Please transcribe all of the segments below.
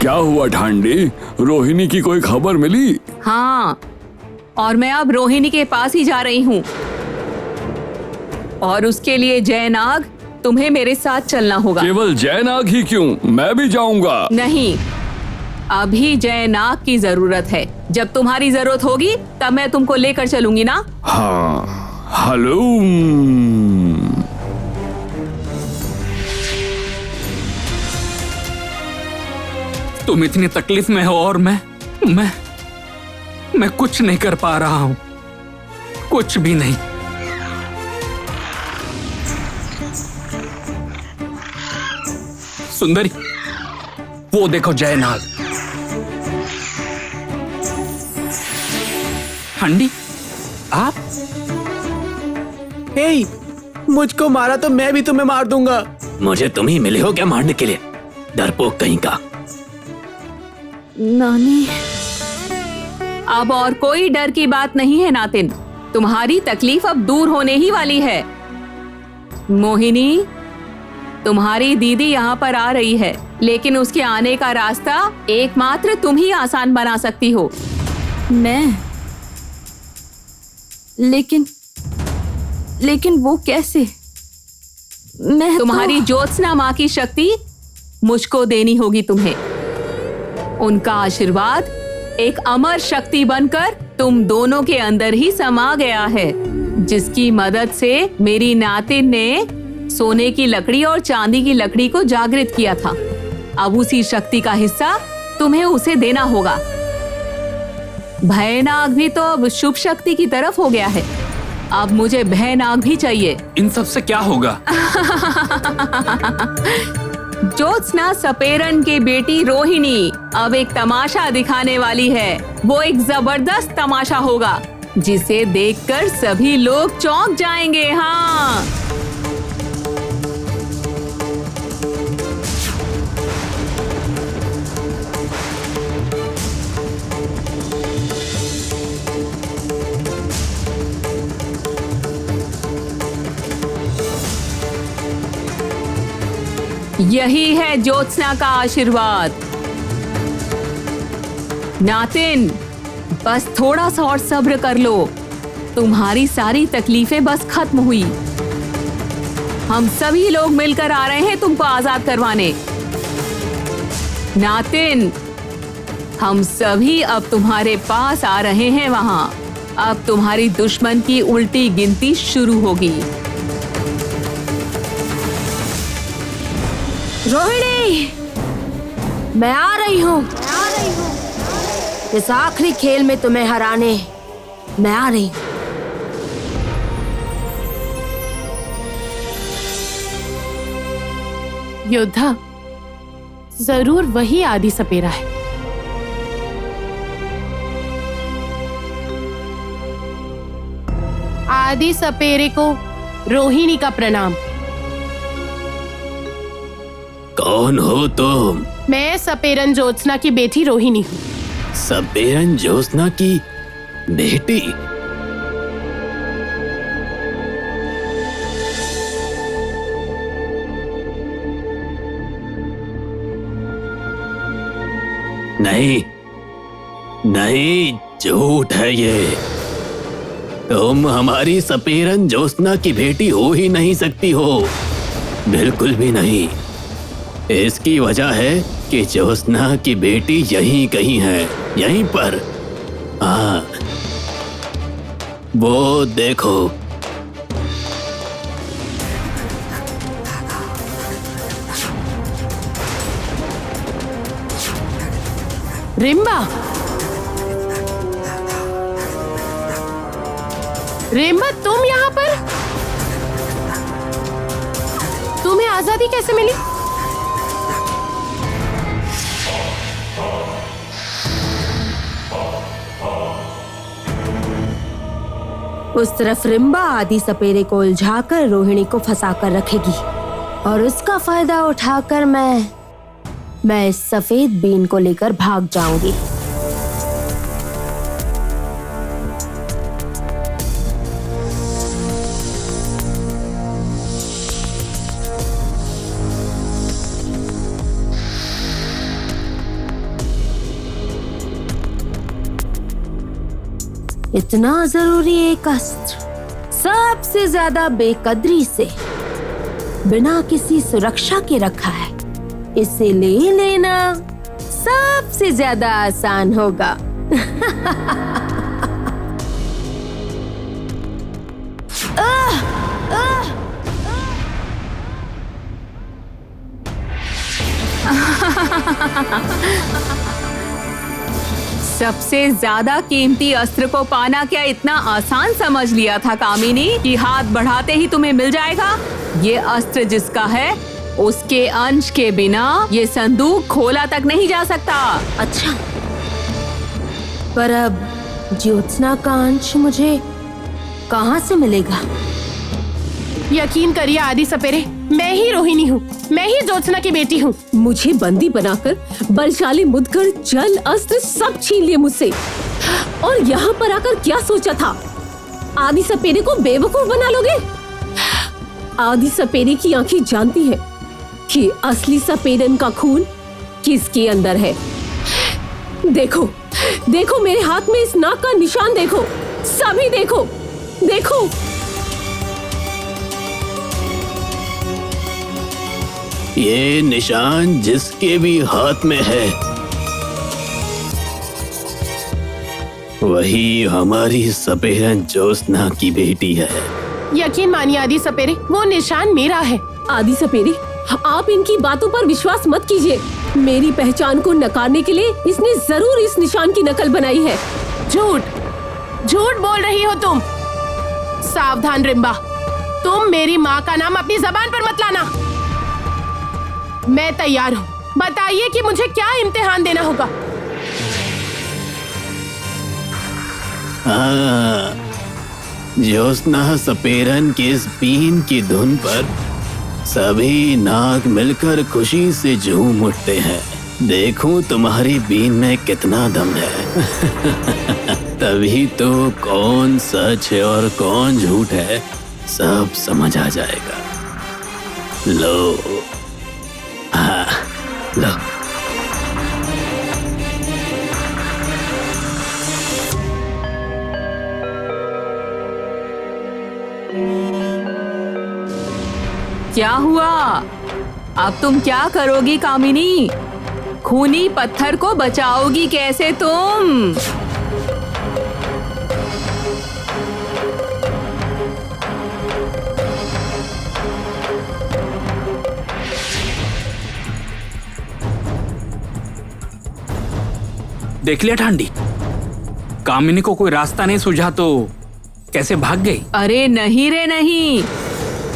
क्या हुआ ठांडी, रोहिणी की कोई खबर मिली? हाँ, और मैं अब रोहिणी के पास ही जा रही हूँ। और उसके लिए जयनाग, तुम्हें मेरे साथ चलना होगा। केवल जयनाग ही क्यों, मैं भी जाऊंगा। नहीं, अभी जयनाग की जरूरत है। जब तुम्हारी जरूरत होगी तब मैं तुमको लेकर चलूंगी ना। हाँ, हेलो। तुम इतनी तकलीफ में हो और मैं कुछ नहीं कर पा रहा हूं, कुछ भी नहीं। सुंदरी, वो देखो जयनाग। हंडी, आप? हे, मुझको मारा तो मैं भी तुम्हें मार दूंगा। मुझे तुम ही मिले हो क्या मारने के लिए, डरपोक कहीं का। नानी, अब और कोई डर की बात नहीं है नातिन। तुम्हारी तकलीफ अब दूर होने ही वाली है। मोहिनी, तुम्हारी दीदी यहाँ पर आ रही है, लेकिन उसके आने का रास्ता एकमात्र तुम ही आसान बना सकती हो। मैं? लेकिन वो कैसे? मैं तुम्हारी ज्योत्सना माँ की शक्ति मुझको देनी होगी तुम्हें। उनका आशीर्वाद एक अमर शक्ति बनकर तुम दोनों के अंदर ही समा गया है, जिसकी मदद से मेरी नातिन ने सोने की लकड़ी और चांदी की लकड़ी को जागृत किया था। अब उसी शक्ति का हिस्सा तुम्हें उसे देना होगा। भयनाग भी तो अब शुभ शक्ति की तरफ हो गया है। अब मुझे भयनाग भी चाहिए। इन सब से क्या होगा? ज्योत्सना सपेरन की बेटी रोहिणी अब एक तमाशा दिखाने वाली है। वो एक जबरदस्त तमाशा होगा, जिसे देखकर सभी लोग चौंक जाएंगे। हाँ, यही है ज्योत्सना का आशीर्वाद। नातिन, बस थोड़ा सा और सब्र कर लो। तुम्हारी सारी तकलीफें बस खत्म हुई। हम सभी लोग मिलकर आ रहे हैं तुमको आजाद करवाने। नातिन, हम सभी अब तुम्हारे पास आ रहे हैं वहां। अब तुम्हारी दुश्मन की उल्टी गिनती शुरू होगी। रोहिणी, मैं आ रही हूँ। इस आखिरी खेल में तुम्हें हराने मैं आ रही हूँ। योद्धा, जरूर वही आदि सपेरा है। आदि सपेरे को रोहिणी का प्रणाम। कौन हो तुम? मैं सपेरन ज्योत्सना की बेटी रोहिणी हूँ। सपेरन ज्योत्सना की बेटी? नहीं नहीं, झूठ है ये। तुम हमारी सपेरन ज्योत्सना की बेटी हो ही नहीं सकती हो, बिल्कुल भी नहीं। इसकी वजह है कि ज्योत्सना की बेटी यहीं कहीं है, यहीं पर। हाँ, वो देखो। रिम्बा, रिम्बा, तुम यहाँ पर? तुम्हें आजादी कैसे मिली? उस तरफ रिम्बा आदि सपेरे को उलझाकर रोहिणी को फंसाकर रखेगी, और उसका फायदा उठाकर मैं इस सफेद बीन को लेकर भाग जाऊंगी। इतना जरूरी एक अस्त्र सबसे ज्यादा बेकदरी से बिना किसी सुरक्षा के रखा है, इसे ले लेना सबसे ज्यादा आसान होगा। सबसे ज्यादा कीमती अस्त्र को पाना क्या इतना आसान समझ लिया था कामिनी कि हाथ बढ़ाते ही तुम्हें मिल जाएगा? ये अस्त्र जिसका है उसके अंश के बिना ये संदूक खोला तक नहीं जा सकता। अच्छा, पर अब ज्योत्सना का अंश मुझे कहाँ से मिलेगा? यकीन करिए आदि सपेरे, मैं ही रोहिणी हूँ, मैं ही ज्योत्सना की बेटी हूँ। मुझे बंदी बनाकर बलशाली मुदगर जल अस्त्र सब छीन लिए मुझसे, और यहाँ पर आकर क्या सोचा था? आदि सपेरे को बेवकूफ बना लोगे? आदि सपेरे की आंखें जानती है कि असली सपेरन का खून किसके अंदर है। देखो, देखो मेरे हाथ में इस नाग का निशान देखो, सभी देखो, देखो। ये निशान जिसके भी हाथ में है वही हमारी सपेरन ज्योत्सना की बेटी है। यकीन मानिए आदि सपेरे, वो निशान मेरा है। आदि सपेरे, आप इनकी बातों पर विश्वास मत कीजिए। मेरी पहचान को नकारने के लिए इसने जरूर इस निशान की नकल बनाई है। झूठ, झूठ बोल रही हो तुम। सावधान रिम्बा, तुम मेरी माँ का नाम अपनी जबान पर मत लाना। मैं तैयार हूँ, बताइए कि मुझे क्या इम्तिहान देना होगा। हाँ, ज्योत्सना सपेरन के इस बीन की धुन पर सभी नाग मिलकर खुशी से झूम उठते हैं। देखूं तुम्हारी बीन में कितना दम है। तभी तो कौन सच है और कौन झूठ है सब समझ आ जाएगा। लो, हाँ, लो। क्या हुआ? अब तुम क्या करोगी कामिनी? खूनी पत्थर को बचाओगी कैसे तुम? देख लिया ठांडी, कामिनी को कोई रास्ता नहीं सूझा तो कैसे भाग गई? अरे नहीं रे नहीं,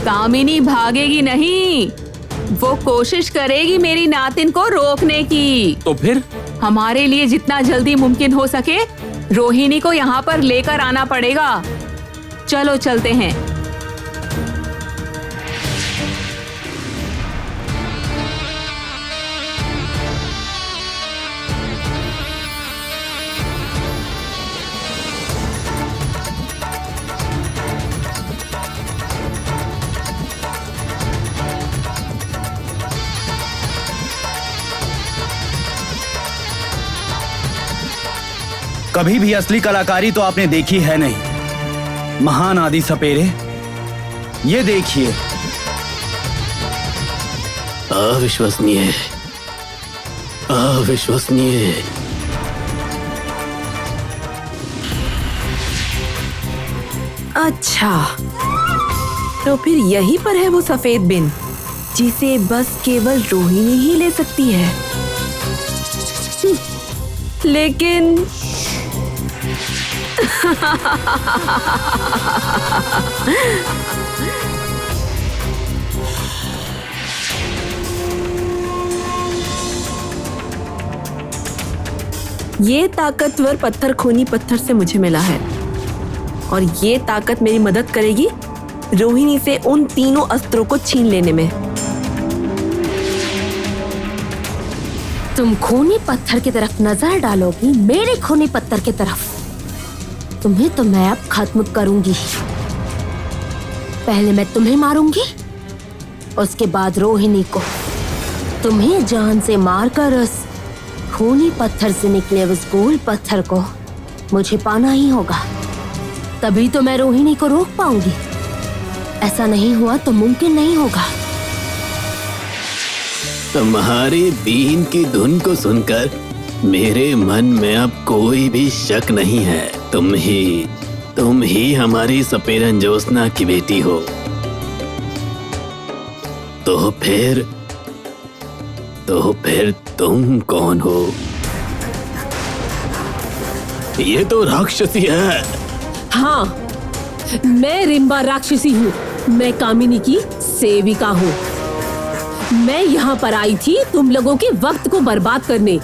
कामिनी भागेगी नहीं, वो कोशिश करेगी मेरी नातिन को रोकने की। तो फिर हमारे लिए जितना जल्दी मुमकिन हो सके रोहिणी को यहाँ पर लेकर आना पड़ेगा। चलो चलते हैं। कभी भी असली कलाकारी तो आपने देखी है नहीं, महान आदि सपेरे। ये देखिए। अविश्वसनीय, अविश्वसनीय। अच्छा, तो फिर यहीं पर है वो सफेद बिन जिसे बस केवल रोहिणी ही ले सकती है। लेकिन ये ताकतवर पत्थर खूनी पत्थर से मुझे मिला है, और ये ताकत मेरी मदद करेगी रोहिणी से उन तीनों अस्त्रों को छीन लेने में। तुम खूनी पत्थर की तरफ नजर डालोगी, मेरे खूनी पत्थर की तरफ। तुम्हें तो मैं अब खत्म करूंगी। पहले मैं तुम्हें मारूंगी, उसके बाद रोहिणी को। तुम्हें जान से मारकर उस खूनी पत्थर से निकले उस गोल पत्थर को मुझे पाना ही होगा। तभी तो मैं रोहिणी को रोक पाऊंगी। ऐसा नहीं हुआ तो मुमकिन नहीं होगा। तुम्हारी बीन की धुन को सुनकर मेरे मन में अब कोई भी शक नहीं है। तुम ही हमारी सपेरन ज्योत्सना की बेटी हो। तो फिर तुम कौन हो? ये तो राक्षसी है। हाँ, मैं रिम्बा राक्षसी हूँ। मैं कामिनी की सेविका हूँ। मैं यहाँ पर आई थी तुम लोगों के वक्त को बर्बाद करने,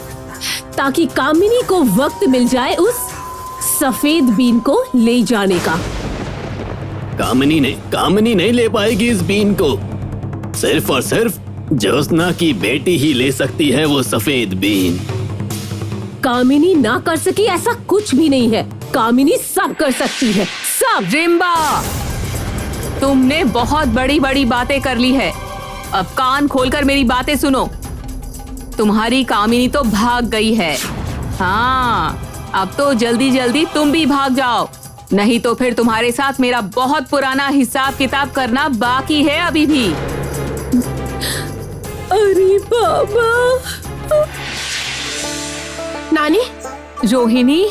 ताकि कामिनी को वक्त मिल जाए उस सफेद बीन को ले जाने का। कामिनी नहीं ले पाएगी इस बीन को। सिर्फ और सिर्फ ज्योत्सना की बेटी ही ले सकती है वो सफेद बीन। कामिनी ना कर सकी ऐसा कुछ भी नहीं है। कामिनी सब कर सकती है, सब। रिम्बा, तुमने बहुत बड़ी बड़ी बातें कर ली है। अब कान खोलकर मेरी बातें सुनो। तुम्हारी कामिनी तो भाग गई है। हाँ, अब तो जल्दी जल्दी तुम भी भाग जाओ, नहीं तो फिर तुम्हारे साथ मेरा बहुत पुराना हिसाब किताब करना बाकी है अभी भी। अरे बाबा। नानी, रोहिणी,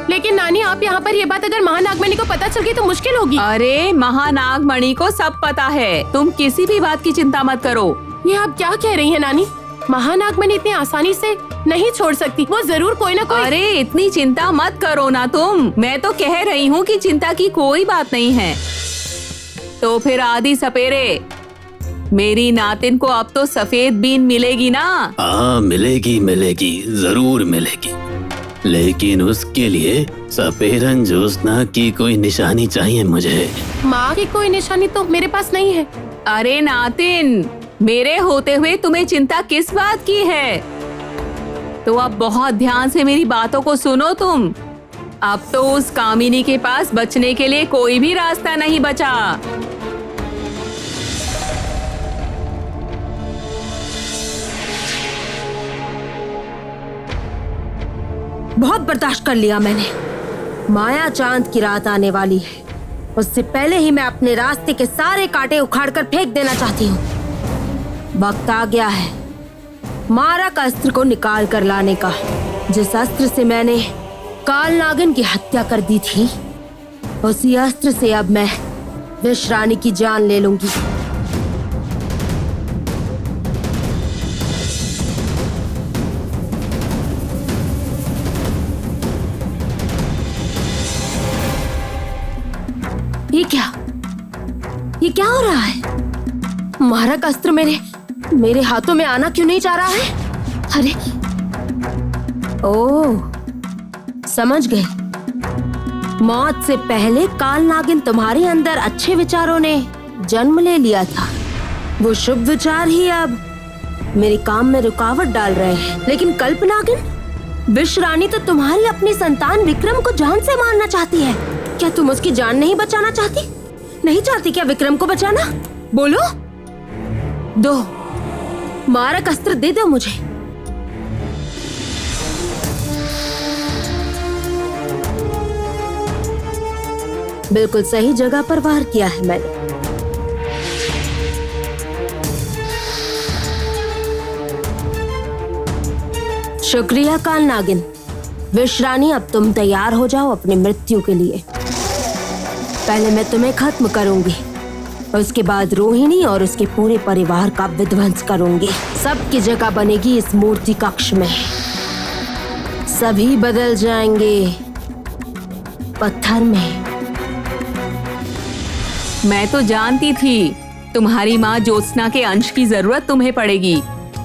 लेकिन नानी आप यहाँ पर ये बात अगर महानागमणि को पता चल गई तो मुश्किल होगी। अरे महानागमणि को सब पता है। तुम किसी भी बात की चिंता मत करो। ये आप क्या कह रही हैं नानी? महानागमणि इतनी आसानी से नहीं छोड़ सकती। वो जरूर कोई ना कोई। अरे इतनी चिंता मत करो ना तुम। मैं तो कह रही हूँ कि चिंता की कोई बात नहीं है। तो फिर आदि सपेरे, मेरी नातिन को अब तो सफेद बीन मिलेगी ना? हाँ, मिलेगी, जरूर मिलेगी। लेकिन उसके लिए सपेरन ज्योत्सना की कोई निशानी चाहिए मुझे। माँ की कोई निशानी तो मेरे पास नहीं है। अरे नातिन, मेरे होते हुए तुम्हें चिंता किस बात की है? तो अब बहुत ध्यान से मेरी बातों को सुनो तुम। अब तो उस कामिनी के पास बचने के लिए कोई भी रास्ता नहीं बचा। बहुत बर्दाश्त कर लिया मैंने। माया चांद की रात आने वाली है। उससे पहले ही मैं अपने रास्ते के सारे कांटे उखाड़कर फेंक देना चाहती हूँ। वक्त आ गया है मारा का अस्त्र को निकाल कर लाने का। जिस अस्त्र से मैंने काल नागिन की हत्या कर दी थी, उसी अस्त्र से अब मैं विष रानी की जान ले लूंगी। ये क्या हो रहा है? मारा का अस्त्र मेरे हाथों में आना क्यों नहीं चाह रहा है? अरे ओह, समझ गए। मौत से पहले काल नागिन तुम्हारे अंदर अच्छे विचारों ने जन्म ले लिया था। वो शुभ विचार ही अब मेरे काम में रुकावट डाल रहे हैं। लेकिन कल्प नागिन, विष रानी तो तुम्हारी अपनी संतान विक्रम को जान से मारना चाहती है। क्या तुम उसकी जान नहीं बचाना चाहती? नहीं चाहती क्या विक्रम को बचाना? बोलो, दो मारक अस्त्र दे दो मुझे। बिल्कुल सही जगह पर वार किया है मैंने। शुक्रिया काल नागिन। विष रानी, अब तुम तैयार हो जाओ अपनी मृत्यु के लिए। पहले मैं तुम्हें खत्म करूंगी, उसके बाद रोहिणी और उसके पूरे परिवार का विध्वंस करूंगी। सबकी जगह बनेगी इस मूर्ति कक्ष में। सभी बदल जाएंगे पत्थर में। मैं तो जानती थी तुम्हारी माँ ज्योत्सना के अंश की जरूरत तुम्हें पड़ेगी।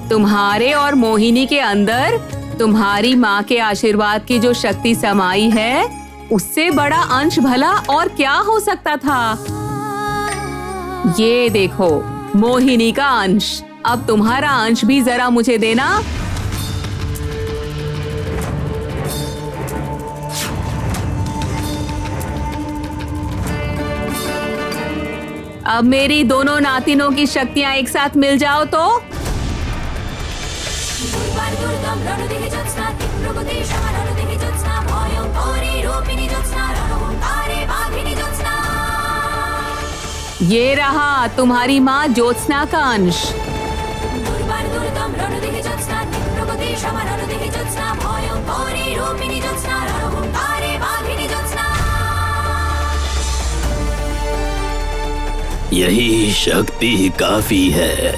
तुम्हारे और मोहिनी के अंदर तुम्हारी माँ के आशीर्वाद की जो शक्ति समाई है, उससे बड़ा अंश भला और क्या हो सकता था। ये देखो मोहिनी का अंश। अब तुम्हारा अंश भी जरा मुझे देना। अब मेरी दोनों नातिनों की शक्तियां एक साथ मिल जाओ तो ये रहा तुम्हारी माँ ज्योत्सना का अंश। यही शक्ति काफी है।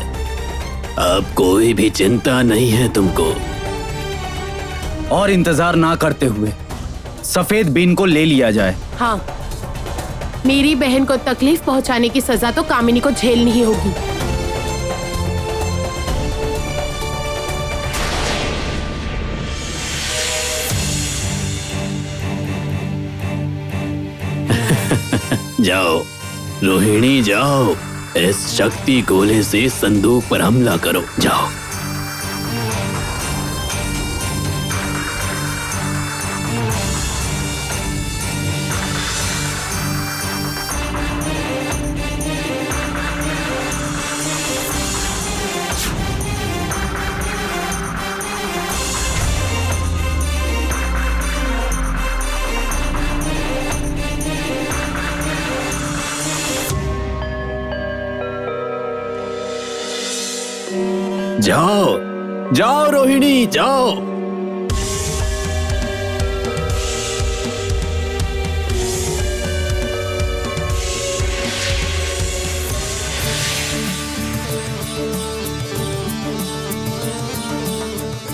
अब कोई भी चिंता नहीं है तुमको। और इंतजार ना करते हुए सफेद बीन को ले लिया जाए। हाँ, मेरी बहन को तकलीफ पहुंचाने की सजा तो कामिनी को झेलनी ही होगी। जाओ रोहिणी, जाओ, इस शक्ति गोले से संदूक पर हमला करो। जाओ। जाओ जाओ रोहिणी, जाओ।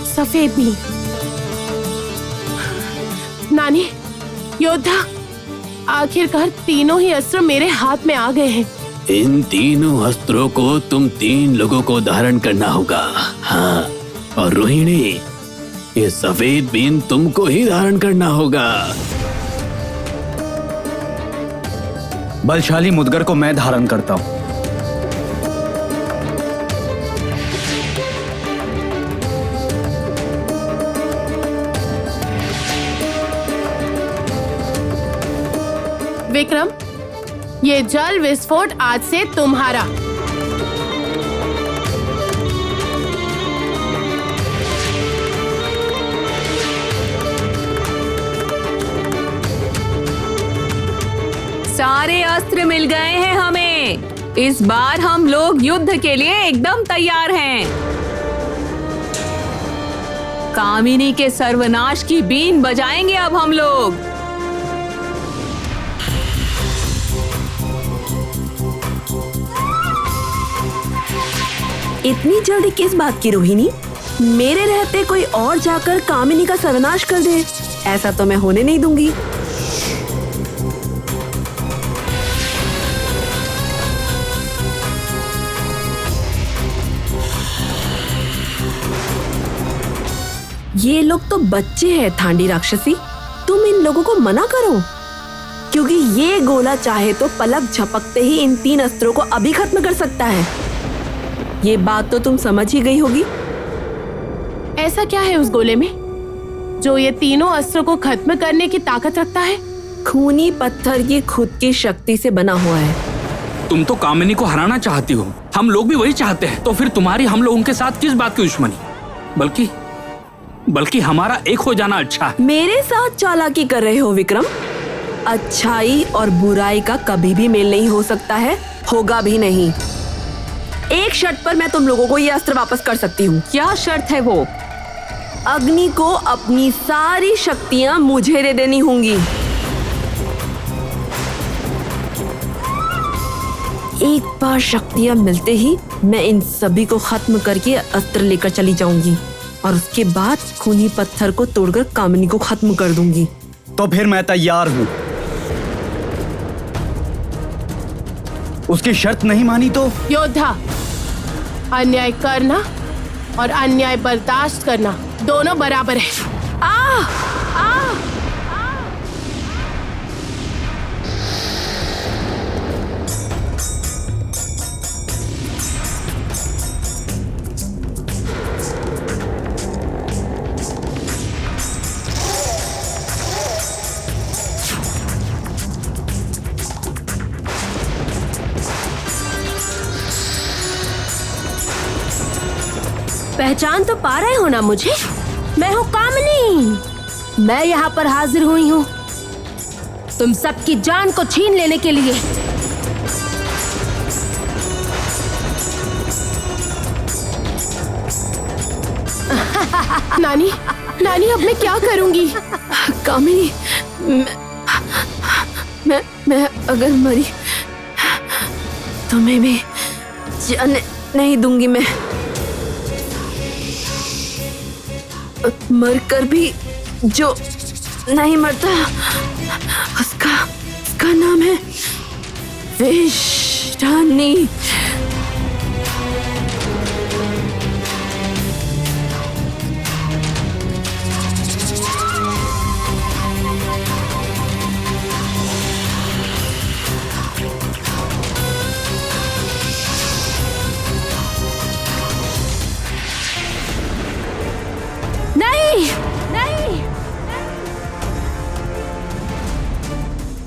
सफेद बीन। नानी, योद्धा, आखिरकार तीनों ही अस्त्र मेरे हाथ में आ गए हैं। इन तीनों अस्त्रों को तुम 3 लोगों को धारण करना होगा। हाँ, और रोहिणी, ये सफेद बीन तुमको ही धारण करना होगा। बलशाली मुदगर को मैं धारण करता हूं। विक्रम, ये जल विस्फोट आज से तुम्हारा। सारे अस्त्र मिल गए हैं हमें। इस बार हम लोग युद्ध के लिए एकदम तैयार हैं। कामिनी के सर्वनाश की बीन बजाएंगे अब हम लोग। इतनी जल्दी किस बात की रोहिणी? मेरे रहते कोई और जाकर कामिनी का सर्वनाश कर दे, ऐसा तो मैं होने नहीं दूंगी। ये लोग तो बच्चे हैं थांडी राक्षसी, तुम इन लोगों को मना करो, क्योंकि ये गोला चाहे तो पलक झपकते ही इन 3 अस्त्रों को अभी खत्म कर सकता है। ये बात तो तुम समझ ही गई होगी। ऐसा क्या है उस गोले में जो ये तीनों अस्त्रों को खत्म करने की ताकत रखता है? खूनी पत्थर की खुद की शक्ति से बना हुआ है। तुम तो कामिनी को हराना चाहती हो, हम लोग भी वही चाहते हैं, तो फिर तुम्हारी हम लोगों के साथ किस बात की दुश्मनी? बल्कि हमारा एक हो जाना अच्छा है। मेरे साथ चालाकी कर रहे हो विक्रम? अच्छाई और बुराई का कभी भी मेल नहीं हो सकता है, होगा भी नहीं। एक शर्त पर मैं तुम लोगों को ये अस्त्र वापस कर सकती हूँ। क्या शर्त है वो? अग्नि को अपनी सारी शक्तियां मुझे दे देनी होंगी। एक बार शक्तियां मिलते ही मैं इन सभी को खत्म करके अस्त्र लेकर चली जाऊंगी और उसके बाद खूनी पत्थर को तोड़कर कामिनी को खत्म कर दूंगी। तो फिर मैं तैयार हूं। उसकी शर्त नहीं मानी तो? योद्धा, अन्याय करना और अन्याय बर्दाश्त करना दोनों बराबर है। आ, आ, पहचान तो पा रहे हो ना मुझे? मैं हूँ कामिनी। मैं यहाँ पर हाजिर हुई हूँ तुम सबकी जान को छीन लेने के लिए। नानी, नानी अब मैं क्या करूंगी? कामिनी, मैं अगर मरी तुम्हें भी जाने नहीं दूंगी। मैं मरकर भी जो नहीं मरता उसका नाम है विश्रानी।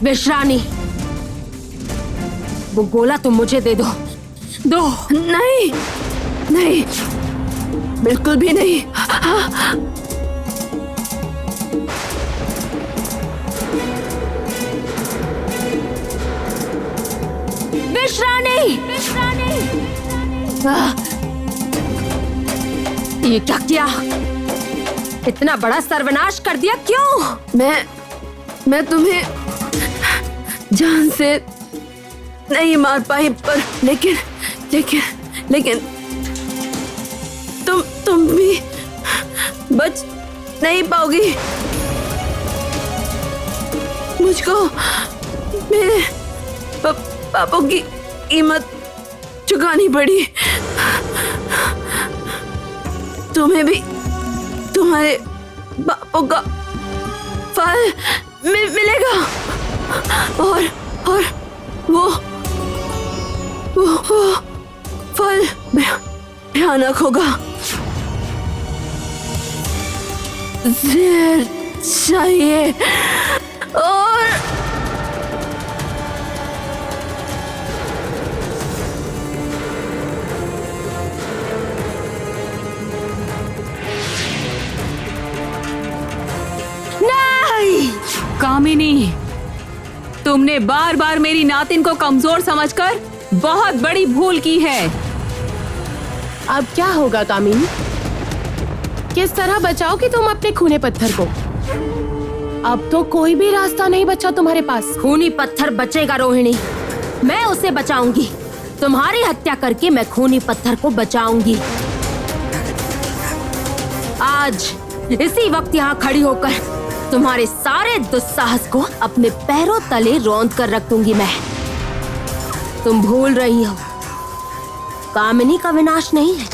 विश्रानी, वो गोला तुम मुझे दे दो। नहीं नहीं, बिल्कुल भी नहीं। विश्रानी, ये क्या किया? इतना बड़ा सर्वनाश कर दिया क्यों? मैं तुम्हें जान से नहीं मार पाई, पर लेकिन तुम भी बच नहीं पाओगी। मुझको मेरे पापों की कीमत चुकानी पड़ी। तुम्हें भी तुम्हारे पापों का फल मिलेगा, और वो फल भयानक होगा। ज़हर चाहिए और नहीं। कामिनी, तुमने बार बार मेरी नातिन को कमजोर समझकर बहुत बड़ी भूल की है। अब क्या होगा कामिनी? किस तरह बचाओगी तुम अपने खूनी पत्थर को? अब तो कोई भी रास्ता नहीं बचा तुम्हारे पास। खूनी पत्थर बचेगा रोहिणी, मैं उसे बचाऊंगी। तुम्हारी हत्या करके मैं खूनी पत्थर को बचाऊंगी। आज इसी वक्त यहाँ खड़ी होकर तुम्हारे सारे दुस्साहस को अपने पैरों तले रौंद कर रख दूंगी मैं। तुम भूल रही हो, कामिनी का विनाश नहीं है।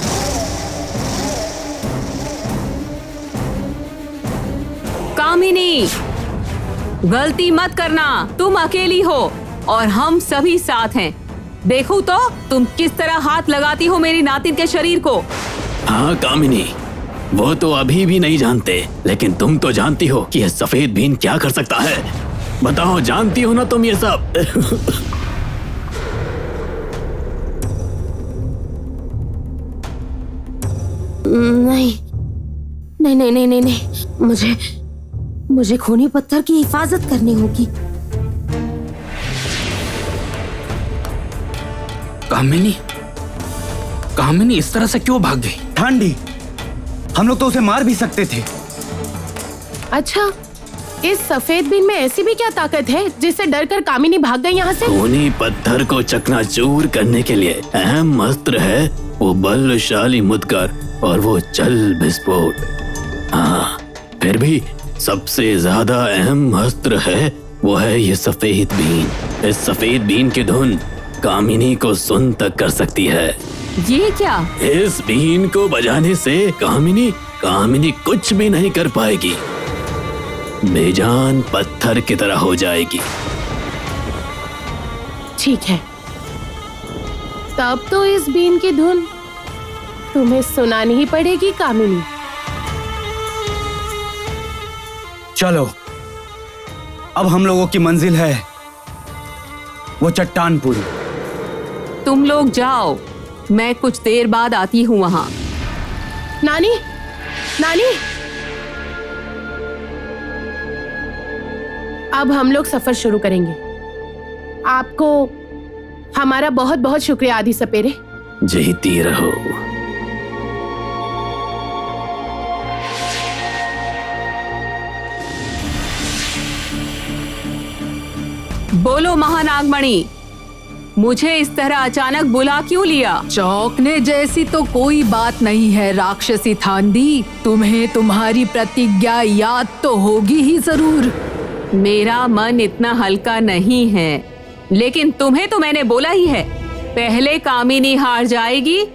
कामिनी, गलती मत करना। तुम अकेली हो और हम सभी साथ हैं। देखो तो तुम किस तरह हाथ लगाती हो मेरी नातिन के शरीर को। हाँ कामिनी, वो तो अभी भी नहीं जानते, लेकिन तुम तो जानती हो कि यह सफेद बीन क्या कर सकता है। बताओ, जानती हो ना तुम ये सब? नहीं, मुझे खूनी पत्थर की हिफाजत करनी होगी। कामिनी इस तरह से क्यों भाग गई? ठांडी, हम लोग तो उसे मार भी सकते थे। अच्छा, इस सफेद बीन में ऐसी भी क्या ताकत है जिससे डरकर कामिनी भाग गई यहाँ से? खूनी पत्थर को चकनाचूर करने के लिए अहम अस्त्र है वो बलशाली मुदगर और वो जल विस्फोट। हाँ, फिर भी सबसे ज्यादा अहम अस्त्र है वो है ये सफेद बीन। इस सफेद बीन की धुन कामिनी को सुन तक कर सकती है। ये क्या? इस बीन को बजाने से कामिनी कुछ भी नहीं कर पाएगी, बेजान पत्थर की तरह हो जाएगी। ठीक है, तब तो इस बीन की धुन तुम्हें सुनानी ही पड़ेगी कामिनी। चलो, अब हम लोगों की मंजिल है वो चट्टानपुरी। तुम लोग जाओ, मैं कुछ देर बाद आती हूँ वहाँ। नानी, नानी, अब हम लोग सफर शुरू करेंगे। आपको हमारा बहुत बहुत शुक्रिया आदि सपेरे। जीती रहो। बोलो महानागमणि, मुझे इस तरह अचानक बुला क्यों लिया? चौंकने जैसी तो कोई बात नहीं है राक्षसी थांडी। तुम्हें तुम्हारी प्रतिज्ञा याद तो होगी ही जरूर। मेरा मन इतना हल्का नहीं है, लेकिन तुम्हें तो मैंने बोला ही है, पहले कामिनी हार जाएगी,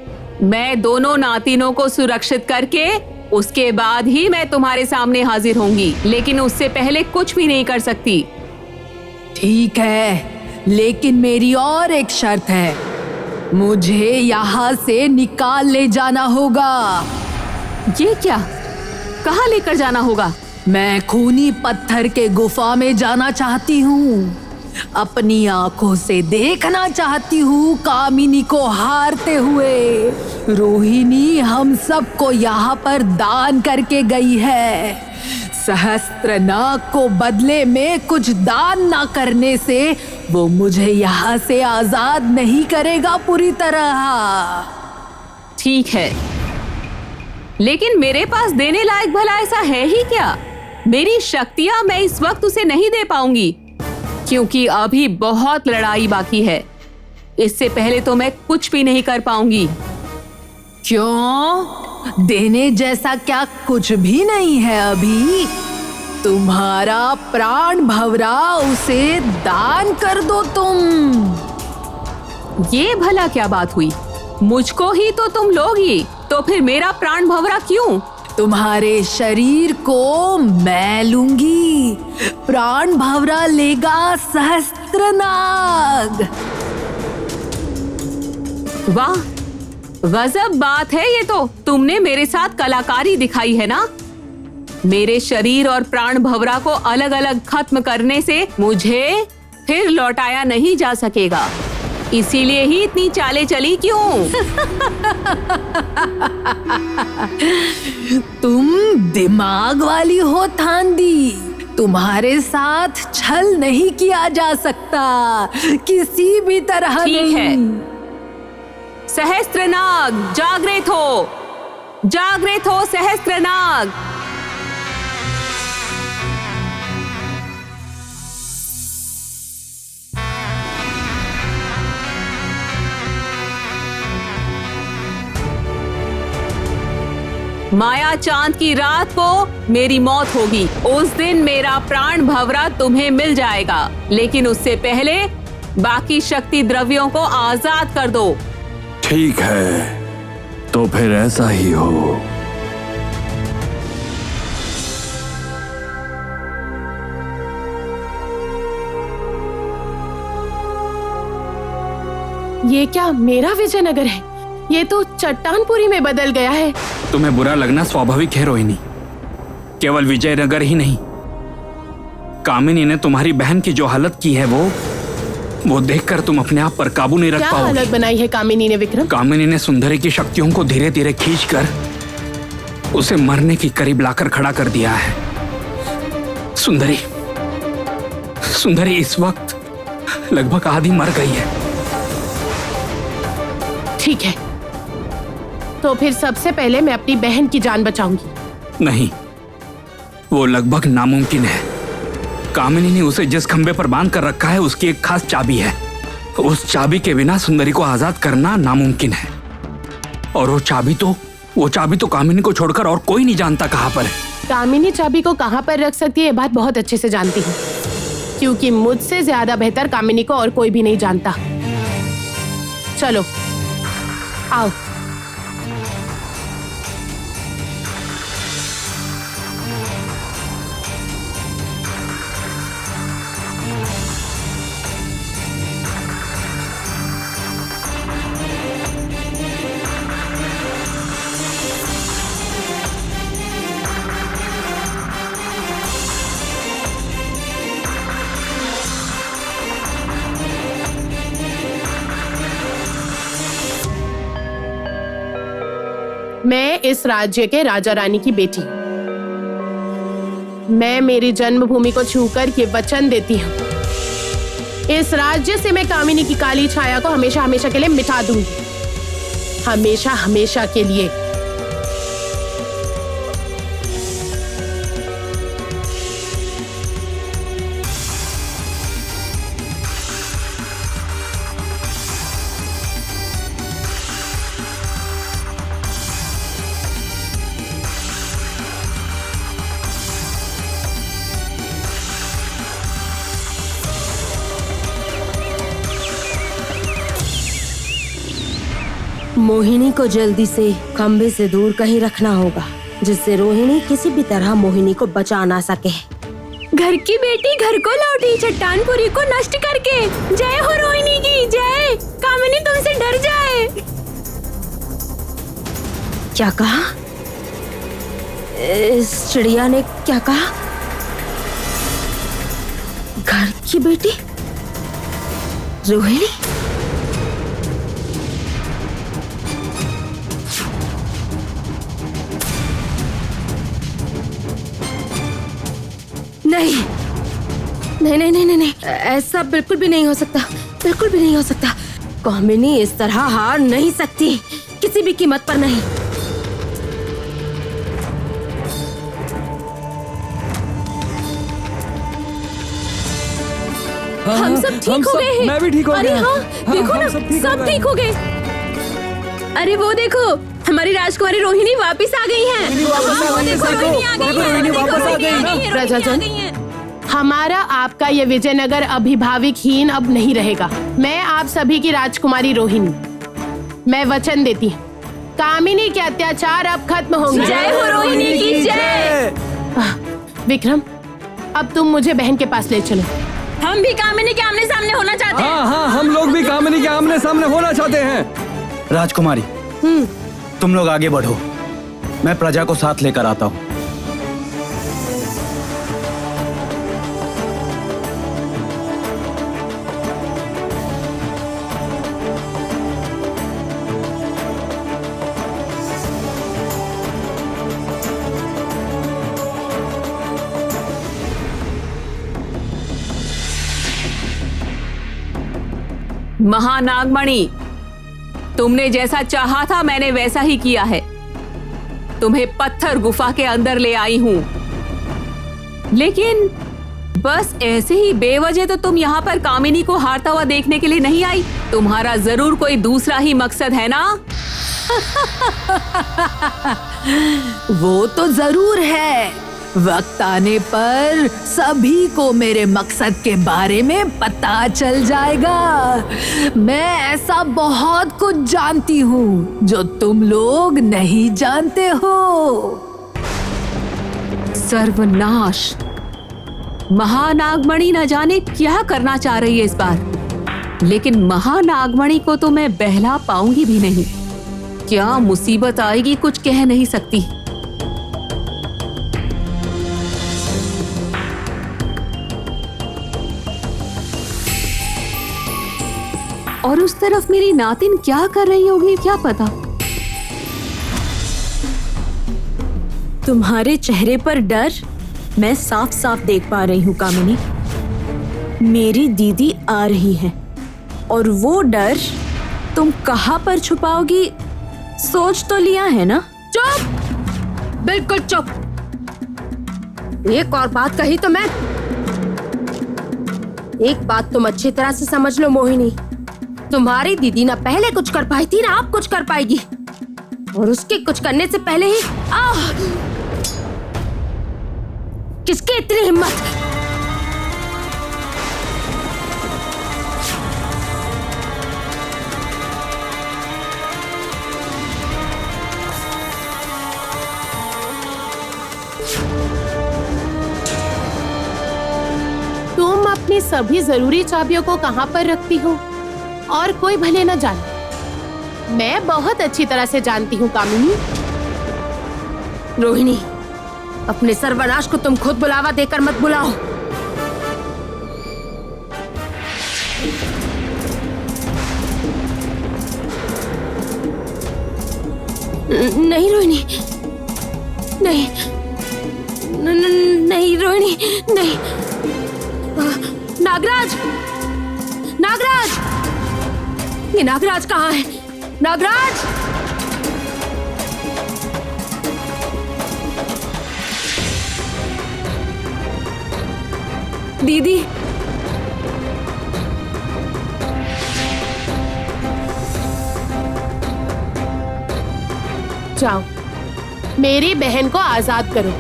मैं दोनों नातिनों को सुरक्षित करके उसके बाद ही मैं तुम्हारे सामने हाजिर होंगी, लेकिन उससे पहले कुछ भी नहीं कर सकती। ठीक है, लेकिन मेरी और एक शर्त है, मुझे यहाँ से निकाल ले जाना होगा। ये क्या? कहाँ लेकर जाना होगा? मैं खूनी पत्थर के गुफा में जाना चाहती हूँ। अपनी आंखों से देखना चाहती हूँ कामिनी को हारते हुए। रोहिणी हम सबको यहाँ पर दान करके गई है। सहस्त्रनाग को बदले में कुछ दान ना करने से वो मुझे यहाँ से आजाद नहीं करेगा पूरी तरह। ठीक है, लेकिन मेरे पास देने लायक भला ऐसा है ही क्या? मेरी शक्तियां मैं इस वक्त उसे नहीं दे पाऊंगी, क्योंकि अभी बहुत लड़ाई बाकी है। इससे पहले तो मैं कुछ भी नहीं कर पाऊंगी। क्यों? देने जैसा क्या कुछ भी नहीं है अभी? तुम्हारा प्राण भंवरा, उसे दान कर दो तुम। ये भला क्या बात हुई? मुझको ही तो तुम लोगी, तो फिर मेरा प्राण भंवरा क्यों? तुम्हारे शरीर को मैं लूंगी, प्राण भंवरा लेगा सहस्त्रनाग। वाह, गजब बात है ये तो। तुमने मेरे साथ कलाकारी दिखाई है ना। मेरे शरीर और प्राण भंवरा को अलग अलग खत्म करने से मुझे फिर लौटाया नहीं जा सकेगा, इसीलिए ही इतनी चालें चली क्यों? तुम दिमाग वाली हो थांडी, तुम्हारे साथ छल नहीं किया जा सकता किसी भी तरह। ठीक है, सहस्त्रनाग जागृत हो, जागृत हो सहस्त्रनाग। माया चांद की रात को मेरी मौत होगी, उस दिन मेरा प्राण भंवरा तुम्हें मिल जाएगा, लेकिन उससे पहले बाकी शक्ति द्रव्यों को आजाद कर दो। ठीक है, तो फिर ऐसा ही हो। ये क्या मेरा विजयनगर है? ये तो चट्टानपुरी में बदल गया है। तुम्हें बुरा लगना स्वाभाविक है रोहिणी। केवल विजयनगर ही नहीं, कामिनी ने तुम्हारी बहन की जो हालत की है वो देखकर तुम अपने आप पर काबू नहीं रख क्या पाओगे। हालत बनाई है कामिनी ने विक्रम? कामिनी ने सुंदरी की शक्तियों को धीरे धीरे खींचकर उसे मरने के करीब लाकर खड़ा कर दिया है। सुंदरी इस वक्त लगभग आधी मर गई है। ठीक है, तो फिर सबसे पहले मैं अपनी बहन की जान बचाऊंगी। नहीं, वो लगभग नामुमकिन है। कामिनी ने उसे जिस खंबे पर बांध कर रखा है उसकी एक खास चाबी है। उस चाबी के बिना सुंदरी को आजाद करना नामुमकिन है। और वो चाबी तो कामिनी को छोड़कर और कोई नहीं जानता कहाँ पर है। कामिनी चाबी को कहाँ पर रख सकती है ये बात बहुत अच्छे से जानती हूँ, क्योंकि मुझसे ज्यादा बेहतर कामिनी को और कोई भी नहीं जानता। चलो आओ। मैं इस राज्य के राजा रानी की बेटी, मैं मेरी जन्मभूमि को छूकर ये वचन देती हूँ, इस राज्य से मैं कामिनी की काली छाया को हमेशा हमेशा के लिए मिटा दूंगी, हमेशा हमेशा के लिए। मोहिनी को जल्दी से खंबे से दूर कहीं रखना होगा, जिससे रोहिणी किसी भी तरह मोहिनी को बचा ना सके। घर की बेटी घर को लौटी चट्टानपुरी को नष्ट करके। जय हो रोहिणी की जय। कामिनी तुमसे डर जाए। क्या कहा? इस चिड़िया ने क्या कहा? घर की बेटी रोहिणी? नहीं नहीं नहीं नहीं नहीं, ऐसा बिल्कुल भी नहीं हो सकता, बिल्कुल भी नहीं हो सकता। कामिनी इस तरह हार नहीं सकती, किसी भी कीमत पर नहीं। हम सब ठीक हो गए हैं। मैं भी ठीक हो अरे गया। हाँ, देखो ना सब ठीक हो गए। अरे वो देखो हमारी राजकुमारी रोहिणी वापस आ गई है। प्रजाजन, हमारा आपका ये विजयनगर अभिभाविकहीन अब नहीं रहेगा। मैं आप सभी की राजकुमारी रोहिणी, मैं वचन देती हूँ, कामिनी के अत्याचार अब खत्म होंगे। जय हो रोहिणी की जय। विक्रम, अब तुम मुझे बहन के पास ले चलो। हम भी कामिनी के आमने सामने होना चाहते हैं। हाँ, हम लोग भी कामिनी के आमने सामने होना चाहते हैं। राजकुमारी, तुम लोग आगे बढ़ो, मैं प्रजा को साथ लेकर आता हूँ। महानागमणि, तुमने जैसा चाहा था मैंने वैसा ही किया है। तुम्हें पत्थर गुफा के अंदर ले आई हूं, लेकिन बस ऐसे ही बेवजह तो तुम यहाँ पर कामिनी को हारता हुआ देखने के लिए नहीं आई। तुम्हारा जरूर कोई दूसरा ही मकसद है ना? वो तो जरूर है। वक्त आने पर सभी को मेरे मकसद के बारे में पता चल जाएगा। मैं ऐसा बहुत कुछ जानती हूँ जो तुम लोग नहीं जानते हो। सर्वनाश! महानागमणि न जाने क्या करना चाह रही है इस बार, लेकिन महानागमणि को तो मैं बहला पाऊंगी भी नहीं। क्या मुसीबत आएगी कुछ कह नहीं सकती। और उस तरफ मेरी नातिन क्या कर रही होगी क्या पता। तुम्हारे चेहरे पर डर मैं साफ साफ देख पा रही हूँ कामिनी। मेरी दीदी आ रही है और वो डर तुम कहाँ पर छुपाओगी सोच तो लिया है ना? चुप, बिल्कुल चुप। एक और बात कही तो मैं। एक बात तुम अच्छी तरह से समझ लो मोहिनी, तुम्हारी दीदी ना पहले कुछ कर पाई थी ना अब कुछ कर पाएगी, और उसके कुछ करने से पहले ही किसकी इतनी हिम्मत? तुम अपनी सभी जरूरी चाबियों को कहाँ पर रखती हो और कोई भले न जाने। मैं बहुत अच्छी तरह से जानती हूँ कामिनी। रोहिणी, अपने सर्वनाश को तुम खुद बुलावा देकर मत बुलाओ। नहीं रोहिणी, नहीं, नहीं रोहिणी, नहीं। नागराज, नागराज, ये नागराज कहाँ है? नागराज! दीदी, जाओ, मेरी बहन को आजाद करो।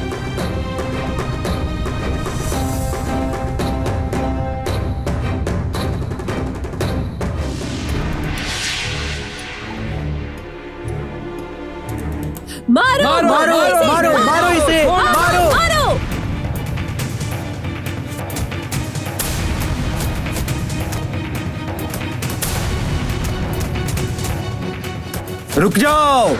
मारो मारो मारो मारो इसे, मारो। मारो। रुक जाओ।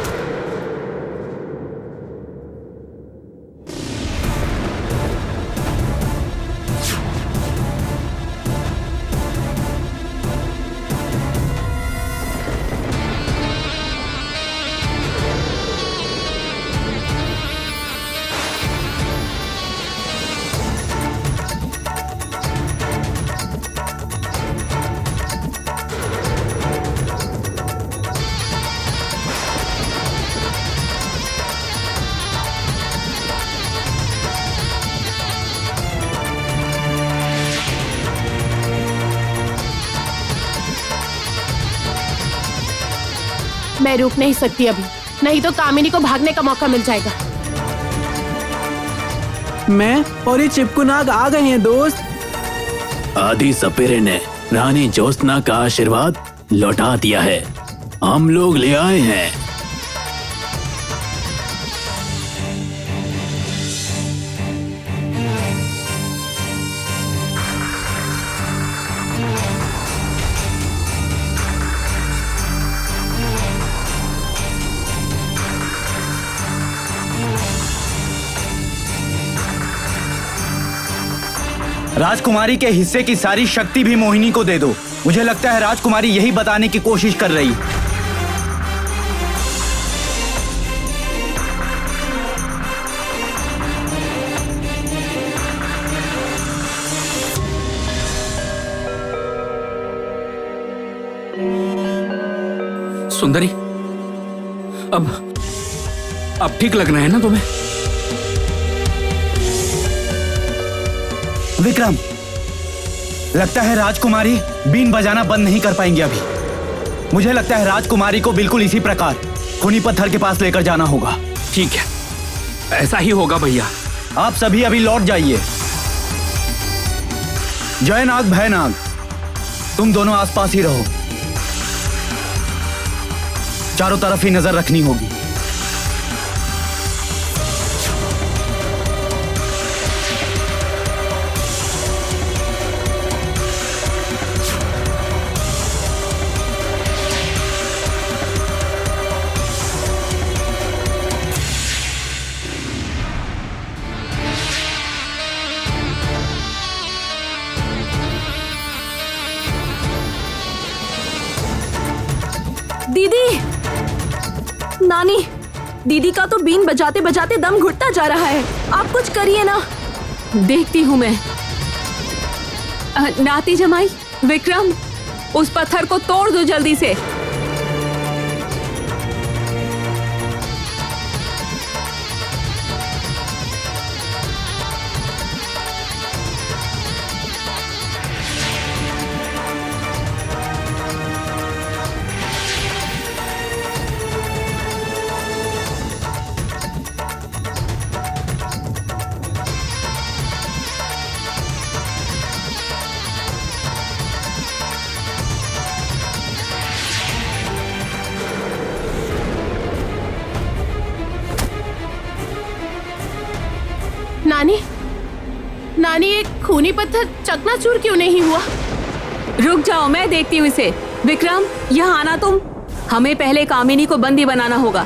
मैं रुक नहीं सकती अभी, नहीं तो कामिनी को भागने का मौका मिल जाएगा। मैं और ये चिपकू नाग आ गए हैं दोस्त। आदि सपेरे ने रानी ज्योत्सना का आशीर्वाद लौटा दिया है। हम लोग ले आए हैं। राजकुमारी के हिस्से की सारी शक्ति भी मोहिनी को दे दो। मुझे लगता है राजकुमारी यही बताने की कोशिश कर रही। सुंदरी, अब ठीक लग रहा है ना तुम्हें? विक्रम, लगता है राजकुमारी बीन बजाना बंद नहीं कर पाएंगे अभी। मुझे लगता है राजकुमारी को बिल्कुल इसी प्रकार खूनी पत्थर के पास लेकर जाना होगा। ठीक है, ऐसा ही होगा भैया। आप सभी अभी लौट जाइए। जय नाग, भय नाग, तुम दोनों आसपास ही रहो। चारों तरफ ही नजर रखनी होगी। दीदी, नानी, दीदी का तो बीन बजाते बजाते दम घुटता जा रहा है। आप कुछ करिए ना। देखती हूँ मैं। नाती जमाई, विक्रम, उस पत्थर को तोड़ दो जल्दी से। नानी, नानी, एक खूनी पत्थर चकनाचूर क्यों नहीं हुआ? रुक जाओ, मैं देखती हूँ इसे। विक्रम, यहाँ आना तुम। हमें पहले कामिनी को बंदी बनाना होगा।